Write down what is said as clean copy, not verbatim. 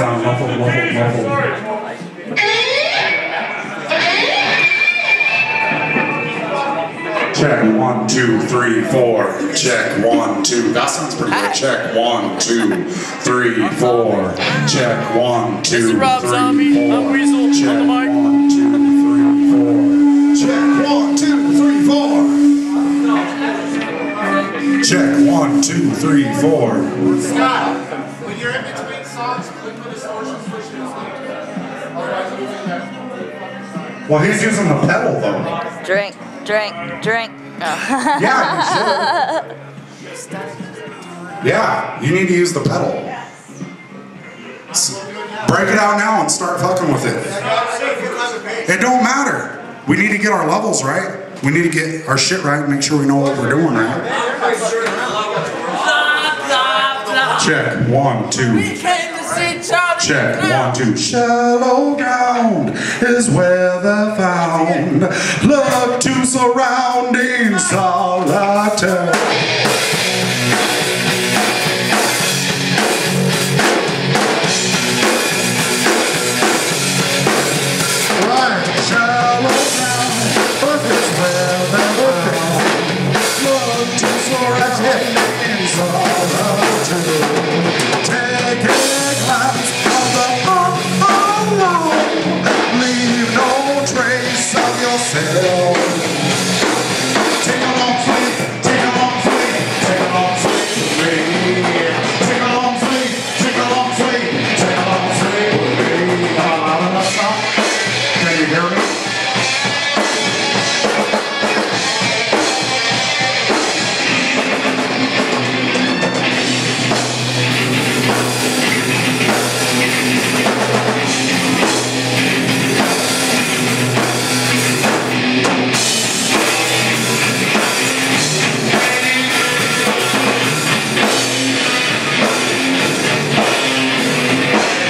sound muffled. Check 1, 2, 3, 4. Check 1, 2. That sounds pretty good. Check 1, 2, 3, 4. Check 1, 2, 3, 4. This is Rob Zombie. I'm Weasel on the mic. 1, 2, 3, 4. Check 1, 2, 3, 4. Check 1, 2, 3, 4. Scott, when you're in between songs, click on the social switch music. Otherwise, you'll get that. Well, he's using the pedal though. Drink. Oh. Yeah, you should. Yeah, you need to use the pedal. Break it out now and start fucking with it. It don't matter. We need to get our levels right. We need to get our shit right and make sure we know what we're doing right. Check 1, 2. Check 1, 2. Shallow ground is where they're found. Look to surrounding solitaire. Right, shallow ground is where they're found. Look to surrounding solitaire.